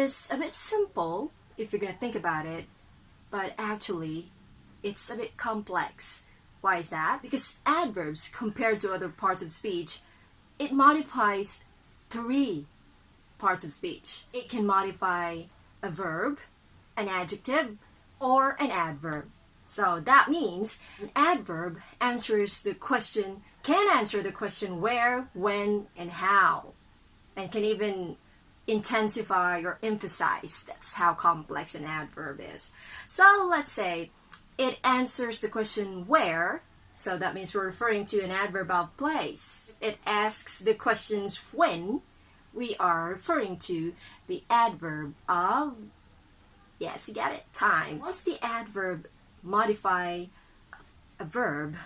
is a bit simple if you're gonna think about it, but actually it's a bit complex. Why is that? Because adverbs, compared to other parts of speech, it modifies 3 parts of speech. It can modify a verb, an adjective, or an adverb. So that means an adverb answers the question, can answer the question where, when, and how, and can even intensify or emphasize. That's how complex an adverb is. So let's say it answers the question where, so that means we're referring to an adverb of place. It asks the questions when, we are referring to the adverb of, yes, you got it, time. Once the adverb modify a verb,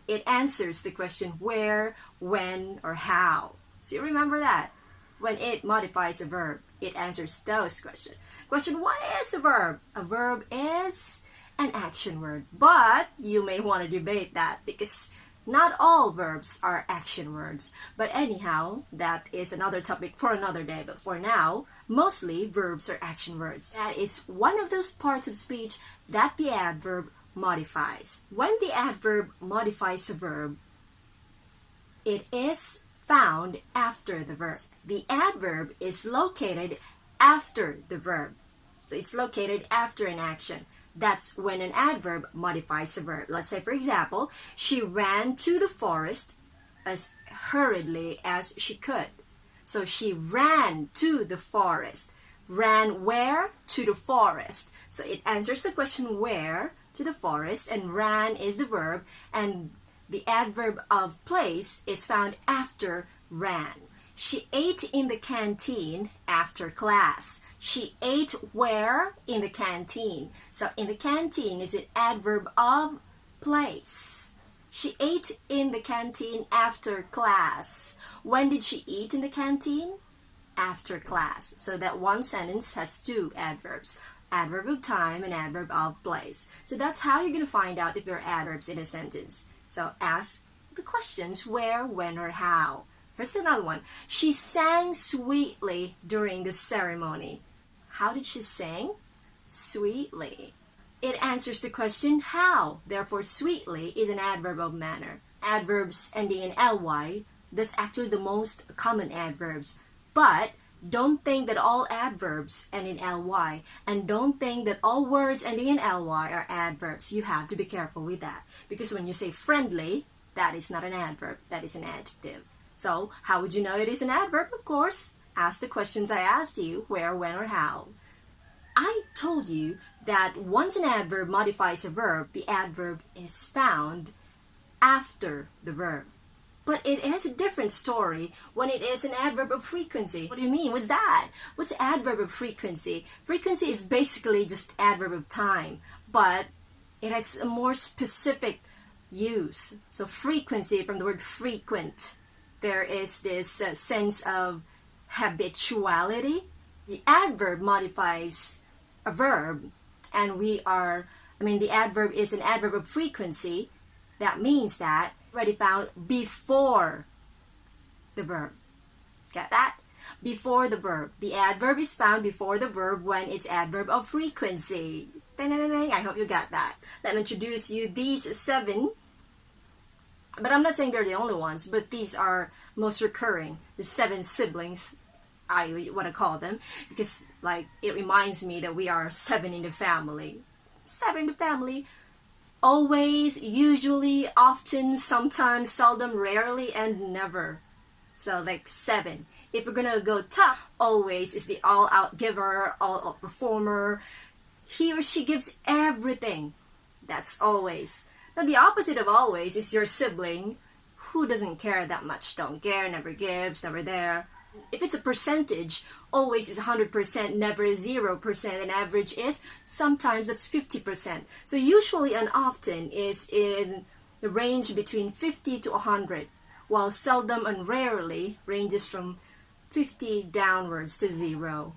it answers the question where, when, or how. So you remember that. When it modifies a verb, it answers those questions. Question, what is a verb? A verb is an action word. But you may want to debate that because not all verbs are action words. But anyhow, that is another topic for another day. But for now, mostly verbs are action words. That is one of those parts of speech that the adverb modifies. When the adverb modifies a verb, it is found after the verb. The adverb is located after the verb. So it's located after an action. That's when an adverb modifies a verb. Let's say, for example, she ran to the forest as hurriedly as she could. So she ran to the forest. Ran where? To the forest. So it answers the question where, to the forest, and ran is the verb, and the adverb of place is found after ran. She ate in the canteen after class. She ate where? In the canteen. So in the canteen is an adverb of place. She ate in the canteen after class. When did she eat in the canteen? After class. So that one sentence has 2 adverbs. Adverb of time and adverb of place. So that's how you're going to find out if there are adverbs in a sentence. So ask the questions where, when, or how. Here's another one. She sang sweetly during the ceremony. How did she sing? Sweetly. It answers the question how. Therefore, sweetly is an adverb of manner. Adverbs ending in ly, that's actually the most common adverbs. But don't think that all adverbs end in ly, and don't think that all words ending in ly are adverbs. You have to be careful with that. Because when you say friendly, that is not an adverb, that is an adjective. So, how would you know it is an adverb? Of course, ask the questions I asked you, where, when, or how. I told you that once an adverb modifies a verb, the adverb is found after the verb. But it is a different story when it is an adverb of frequency. What do you mean? What's that? What's adverb of frequency? Frequency is basically just adverb of time, but it has a more specific use. So frequency, from the word frequent, there is this sense of habituality. The adverb modifies a verb, and the adverb is an adverb of frequency. That means that already found before the verb. Get that? Before the verb. The adverb is found before the verb when it's adverb of frequency. I hope you got that. Let me introduce you these 7. But I'm not saying they're the only ones, but these are most recurring. The 7 siblings, I want to call them, because it reminds me that we are 7 in the family. 7 in the family. Always, usually, often, sometimes, seldom, rarely, and never. So 7. If we're gonna go tough, always is the all-out giver, all-out performer. He or she gives everything. That's always. Now the opposite of always is your sibling who doesn't care that much. Don't care, never gives, never there. If it's a percentage, always is 100%, never is 0%, and average is sometimes that's 50%. So usually and often is in the range between 50 to 100, while seldom and rarely ranges from 50 downwards to 0.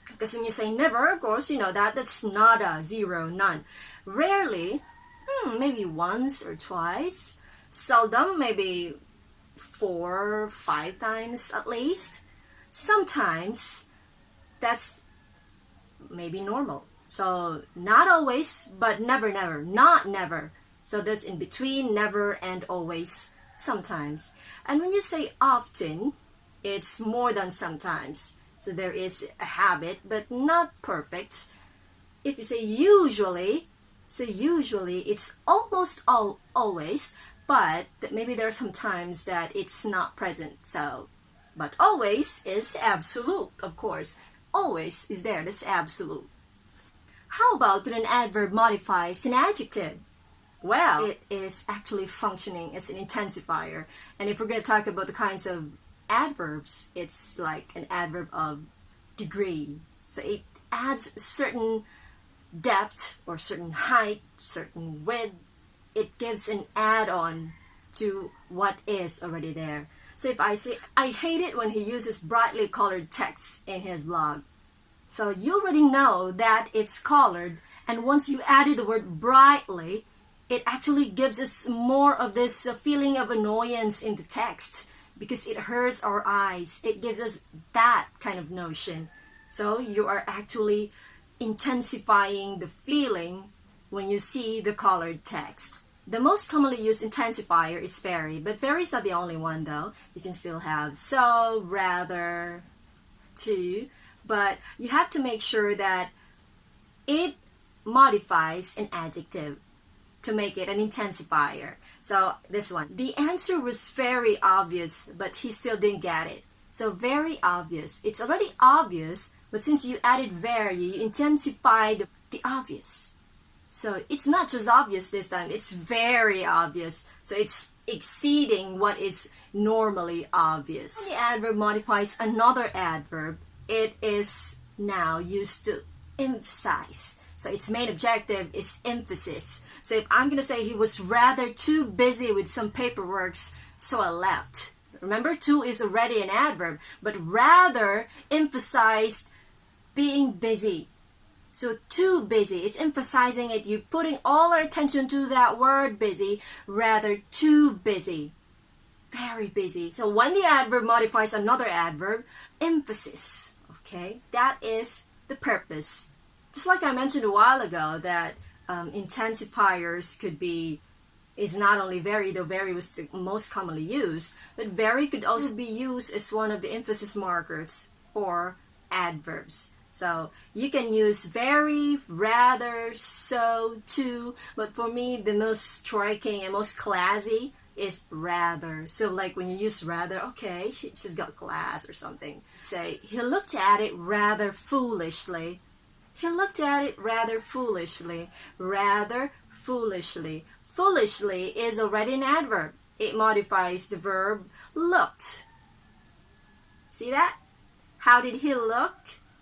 Because when you say never, of course, you know that's nada, 0, none. Rarely, maybe once or twice. Seldom, maybe 4 or 5 times at least. Sometimes, that's maybe normal. So not always, but never, never, not never. So that's in between never and always, sometimes. And when you say often, it's more than sometimes. So there is a habit, but not perfect. If you say usually, so usually it's almost always, but maybe there are some times that it's not present. So, but always is absolute, of course. Always is there, that's absolute. How about when an adverb modifies an adjective? Well, it is actually functioning as an intensifier. And if we're going to talk about the kinds of adverbs, it's like an adverb of degree. So it adds certain depth or certain height, certain width. It gives an add-on to what is already there. So if I say, I hate it when he uses brightly colored text in his blog. So you already know that it's colored, and once you added the word brightly, it actually gives us more of this feeling of annoyance in the text because it hurts our eyes. It gives us that kind of notion. So you are actually intensifying the feeling when you see the colored text. The most commonly used intensifier is very, but very is not the only one though. You can still have so, rather, to, but you have to make sure that it modifies an adjective to make it an intensifier. So this one, the answer was very obvious, but he still didn't get it. So very obvious. It's already obvious, but since you added very, you intensified the obvious. So it's not just obvious this time, it's very obvious. So it's exceeding what is normally obvious. When the adverb modifies another adverb, it is now used to emphasize. So its main objective is emphasis. So if I'm going to say he was rather too busy with some paperwork, so I left. Remember, too is already an adverb, but rather emphasized being busy. So too busy, it's emphasizing it. You're putting all our attention to that word busy, rather too busy. Very busy. So when the adverb modifies another adverb, emphasis, okay, that is the purpose. Just like I mentioned a while ago that intensifiers could be, is not only very, though very was the most commonly used, but very could also be used as one of the emphasis markers for adverbs. So you can use very, rather, so, to, but for me the most striking and most classy is rather. So like when you use rather, okay, she's got class or something. Say, he looked at it rather foolishly. He looked at it rather foolishly. Rather foolishly. Foolishly is already an adverb. It modifies the verb looked. See that? How did he look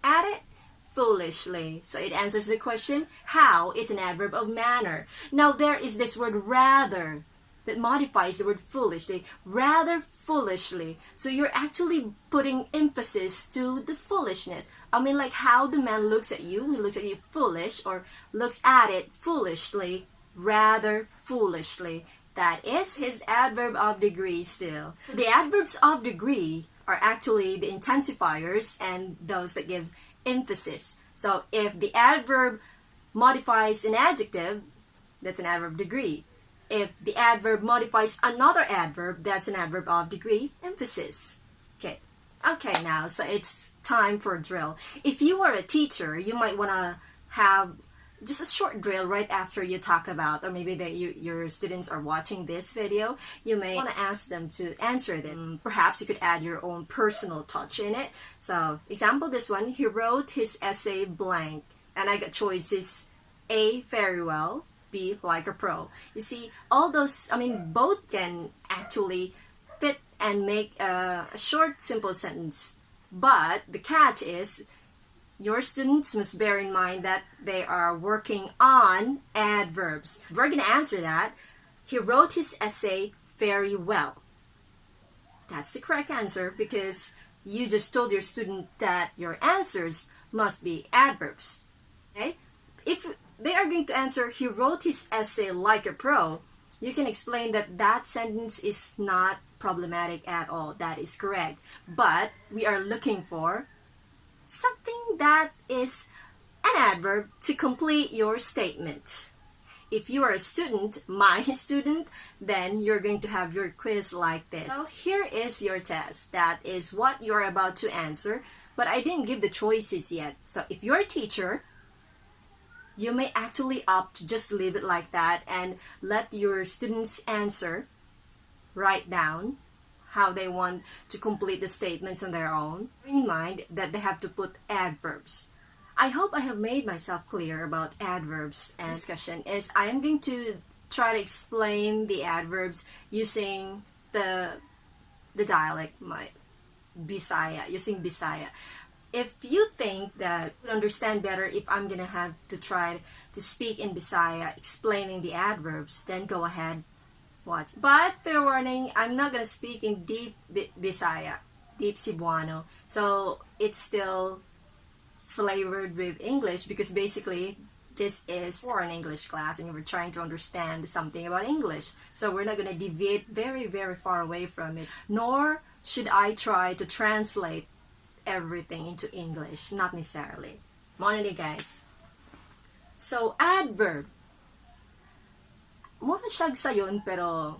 at it? Foolishly. So it answers the question, how? It's an adverb of manner. Now there is this word rather that modifies the word foolishly. Rather foolishly. So you're actually putting emphasis to the foolishness. I mean, like how the man looks at you, he looks at you foolish, or looks at it foolishly, rather foolishly. That is his adverb of degree still. The adverbs of degree are actually the intensifiers and those that give emphasis. So if the adverb modifies an adjective, that's an adverb of degree. If the adverb modifies another adverb, that's an adverb of degree, emphasis. Okay, now, so it's time for a drill. If you are a teacher, you might want to have just a short drill right after you talk about, or maybe that your students are watching this video, you may want to ask them to answer them. Perhaps you could add your own personal touch in it. So, example this one, he wrote his essay blank, and I got choices A, very well, B, like a pro. You see, all those, I mean, both can actually fit and make a short, simple sentence. But the catch is, your students must bear in mind that they are working on adverbs. We're going to answer that. He wrote his essay very well. That's the correct answer because you just told your student that your answers must be adverbs. Okay? If they are going to answer, he wrote his essay like a pro, you can explain that that sentence is not problematic at all. That is correct. But we are looking for something that is an adverb to complete your statement. If you are a student, my student, then you're going to have your quiz like this. So here is your test. That is what you're about to answer, but I didn't give the choices yet. So if you're a teacher, you may actually opt to just leave it like that and let your students answer, write down how they want to complete the statements on their own. Bear in mind that they have to put adverbs. I hope I have made myself clear about adverbs, and discussion is I am going to try to explain the adverbs using the dialect, my Bisaya, using Bisaya. If you think that you would understand better if I'm gonna have to try to speak in Bisaya explaining the adverbs, then go ahead, watch. But fair warning, I'm not gonna speak in deep Bisaya, deep Cebuano, so it's still flavored with English because basically this is for an English class and we're trying to understand something about English. So we're not going to deviate very, very far away from it. Nor should I try to translate everything into English. Not necessarily. Morning, guys. So, adverb. Mura siyag sayon pero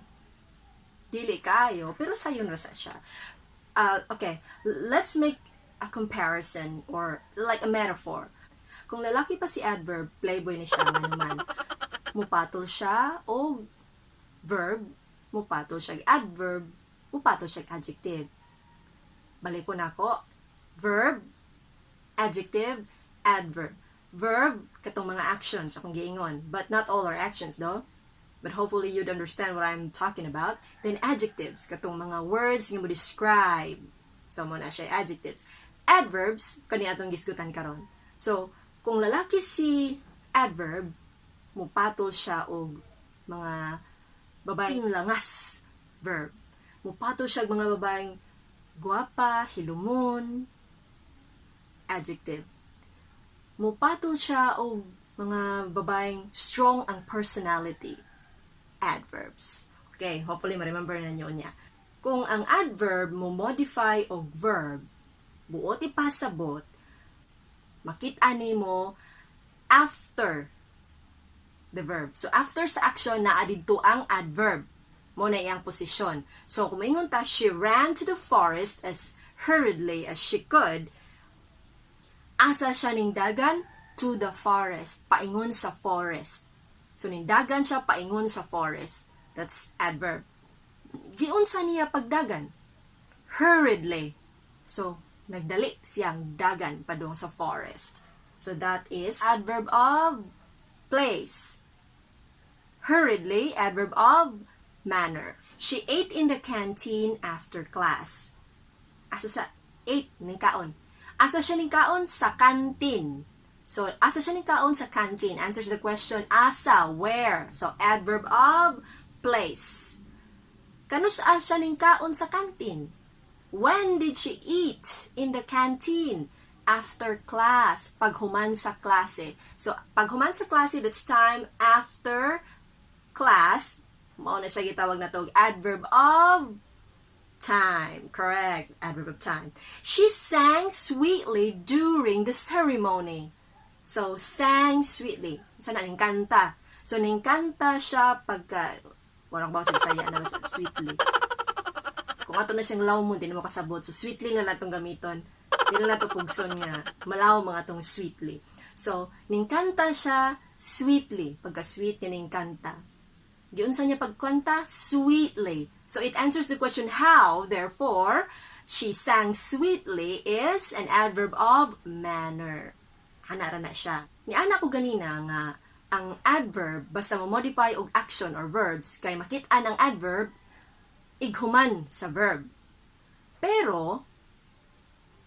dili kayo. Pero sayon rasa siya. Okay, let's make a comparison or like a metaphor. Kung lalaki pa si adverb, playboy ni siya naman. Mupatol siya o verb, mupatol siya adverb, mupatol siya adjective. Balik ko na ko. Verb, adjective, adverb. Verb, katong mga actions akong giingon, but not all are actions though. But hopefully you'd understand what I'm talking about. Then adjectives, katong mga words nga mo describe. So mo na siya adjectives. Adverbs, kani atong gisgutan karon. So, kung lalaki si adverb, mupatol siya og mga babaeng langas, verb. Mupatol siya og mga babaeng guwapa, hilumon, adjective. Mupatol siya og mga babaeng strong ang personality, adverbs. Okay, hopefully ma-remember na nyo niya. Kung ang adverb mo modify og verb, buot ipasabot, makita nimo after the verb. So, after sa action na adito ang adverb, mo na iyang posisyon. So, kung maingon ta, she ran to the forest as hurriedly as she could. Asa siya ning dagan? To the forest. Paingon sa forest. So, ning dagan siya, paingon sa forest. That's adverb. Giunsa niya pagdagan? Hurriedly. So, nagdali siyang dagan padung sa forest. So, that is adverb of place. Hurriedly, adverb of manner. She ate in the canteen after class. Asa sa ate ning kaon? Asa siya ning kaon? Sa canteen. So, asa siya ning kaon? Sa canteen. Answers the question, asa, where? So, adverb of place. Kanus siya ning kaon sa canteen? When did she eat in the canteen? After class. Paghuman sa klase. So, paghuman sa klase, that's time after class. Mao na siya gitawag na tog adverb of time. Correct. Adverb of time. She sang sweetly during the ceremony. So, sang sweetly. So, ningkanta. So, ningkanta siya pagka, walang bawang saya na sweetly. Kung ato na siyang lawmon, di na mo kasabot. So, sweetly na lang itong gamiton. Di na lang ito pugson nga. Malaw mga itong sweetly. So, ningkanta siya sweetly. Pagka-sweet niya ningkanta. Giunsa niya pagkanta? Sweetly. So, it answers the question how. Therefore, she sang sweetly is an adverb of manner. Hanara na siya. Niana ko ganina nga ang adverb, basta mo modify og action or verbs, kay makita ng adverb, ighuman sa verb. Pero,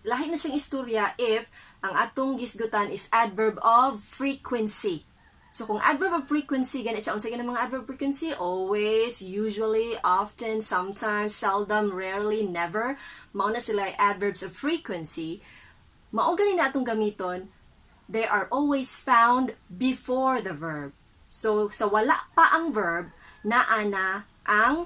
lahi na siyang istorya if ang atong gisgutan is adverb of frequency. So, kung adverb of frequency, ganit siya. Unsa ganang mga adverb of frequency? Always, usually, often, sometimes, seldom, rarely, never. Mao na sila adverbs of frequency. Mao ganin na atong gamiton, they are always found before the verb. So, sa wala pa ang verb, naa na ang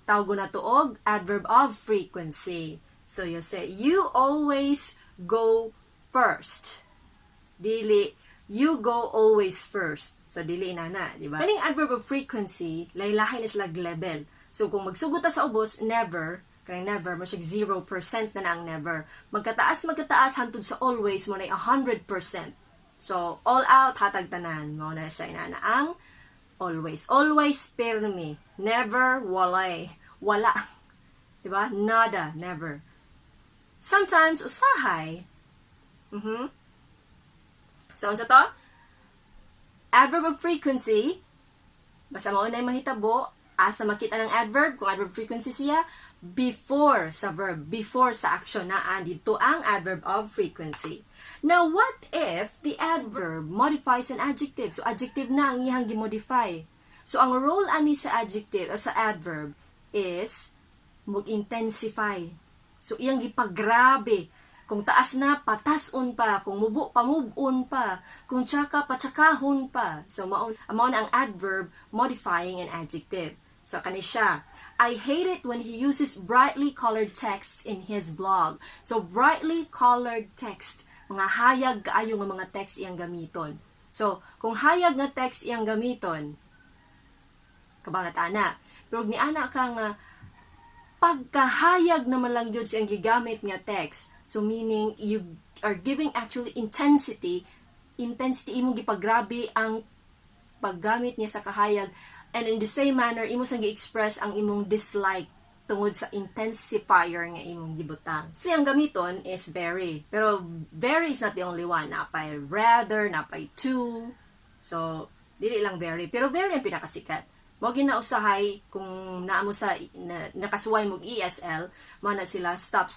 tawag na tuog, adverb of frequency. So, you say, you always go first. Dili, you go always first. So, dili inana, di ba? Kaning adverb of frequency, laylahin is lag level. So, kung magsugod ta sa ubos, never, kaya never, mo siya 0% na ang never. Magkataas, hantod sa always, mo na 100%. So, all out, hatag tanan. Mo na siya inana ang always. Always, permi. Never, walay. Wala. Diba? Nada, never. Sometimes, usahay. So, unsa to? Adverb of frequency. Basta mo na mahitabo, asa makita ng adverb, kung adverb frequency siya, before sa verb, before sa action na dito ang adverb of frequency. Now, what if the adverb modifies an adjective? So, adjective na ang iyang gi-modify. So, ang role ani sa adjective, sa adverb, is mag-intensify. So, iyang gipagrabe. Kung taas na, patason pa. Kung mubo, pamubon pa. Kung tsaka, patsakahon pa. So, mao na ang adverb modifying an adjective. So, kani siya. I hate it when he uses brightly colored texts in his blog. So, brightly colored text. Mga hayag kaayo nga mga text iyang gamiton. So, kung hayag nga text iyang gamiton, kabaw na tana. Pero ni ana ka nga, pagkahayag naman lang yun siyang gigamit nga text. So, meaning, you are giving actually intensity. Intensity, imong gipagrabe ang paggamit niya sa kahayag. And in the same manner, imo siyang gi-express ang imong dislike tungod sa intensifier nga imong gibutang. So, ang gamiton is very. Pero, very is not the only one. Napay rather, napay to. So, dili lang very. Pero, very ang pinakasikat. Mo ginausahay kung naamo sa nakasuway mo ESL, mana sila stop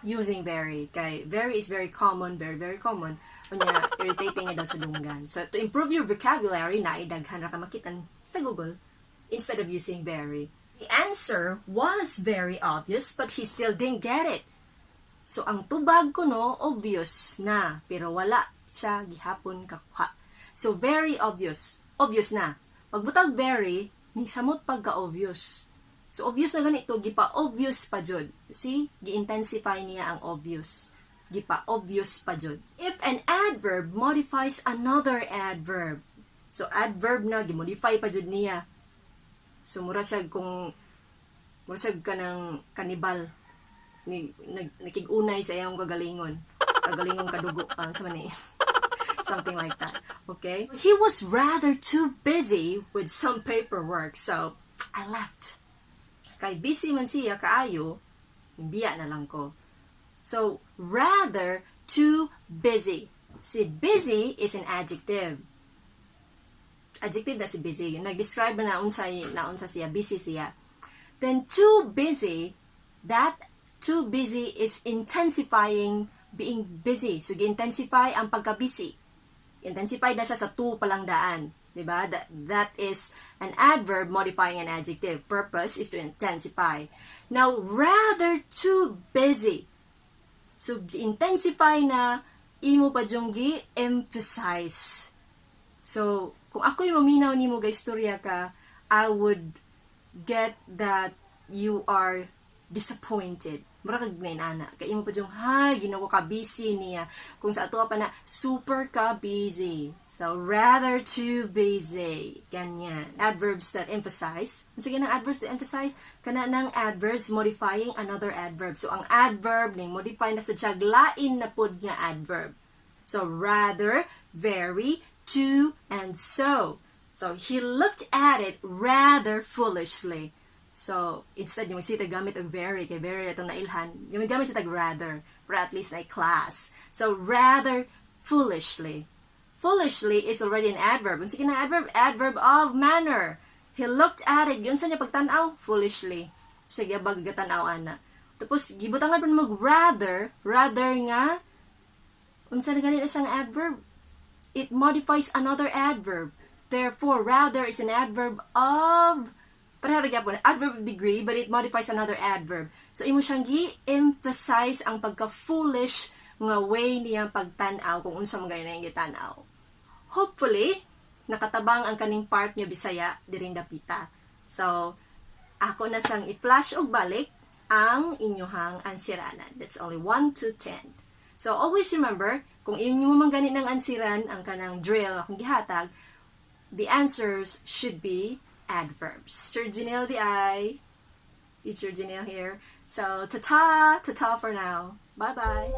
using very. Kay very is very common, very common. Unya irritating nga daw sa dunggan. So to improve your vocabulary, naidaghan ra ka makitan sa Google instead of using very. The answer was very obvious, but he still didn't get it. So ang tubag ko no, obvious na, pero wala siya gihapon kakuha. So very obvious na. Pagbutag very, ni samot pagka-obvious. So, obvious na ganito, gipa-obvious pa jud. See? Gi-intensify niya ang obvious. Gipa-obvious pa jud. If an adverb modifies another adverb. So, adverb na, gi-modify pa jud niya. So, mura siya ka ng kanibal. Nakigunay sa iyong kagalingon. Kagalingon kadugo. Sa mani. Something like that. Okay? He was rather too busy with some paperwork, so I left. Kay busy man siya kaayo, biya na lang ko. So, rather too busy. Si busy is an adjective. Adjective na si busy. Nag-describe na unsa siya, busy siya. Then, too busy, that too busy is intensifying being busy. So, gi-intensify ang pagka-busy. Intensify na siya sa to palang daan. Diba? That is an adverb modifying an adjective. Purpose is to intensify. Now, rather too busy. So, intensify na, imo pa diyong gi-emphasize. So, kung ako'y maminaw ni mo gaistorya ka, I would get that you are disappointed. Mura kag nainana. Kaya imo pa diyong, ginawa ka busy niya. Kung sa ato pa na, super ka busy. So, rather too busy. Ganyan. Adverbs that emphasize. Sige ng adverbs that emphasize, kana ng adverbs modifying another adverb. So, ang adverb ning modify na sa jaglain na pod nga adverb. So, rather, very, too, and so. So, he looked at it rather foolishly. So, instead, yung sita gamit ang very, kay very itong nailhan, yung gamit sita rather, for at least like class. So, rather foolishly. Foolishly is already an adverb. Ang sige na adverb of manner. He looked at it. Yun sa niya pagtanaw, foolishly. Sige, baggatanaw ana. Tapos, gibutangan pa mag rather nga, unsa na ganito siyang adverb? It modifies another adverb. Therefore, rather is an adverb of adverb of degree, but it modifies another adverb. So, imo siyang gi-emphasize ang pagka-foolish nga way niya pagtanaw kung unsa man gani na yung gitanaw. Hopefully, nakatabang ang kaning part niya Bisaya diring dapita. So, ako na sang i-flash og balik ang inyohang answeranan. That's only 1 to 10. So, always remember, kung inyo mo man ganit ng ansiran, ang kanang drill, akong gihatag, the answers should be adverbs. Teacher Janelle Teacher Janelle here. So, ta-ta for now. Bye-bye.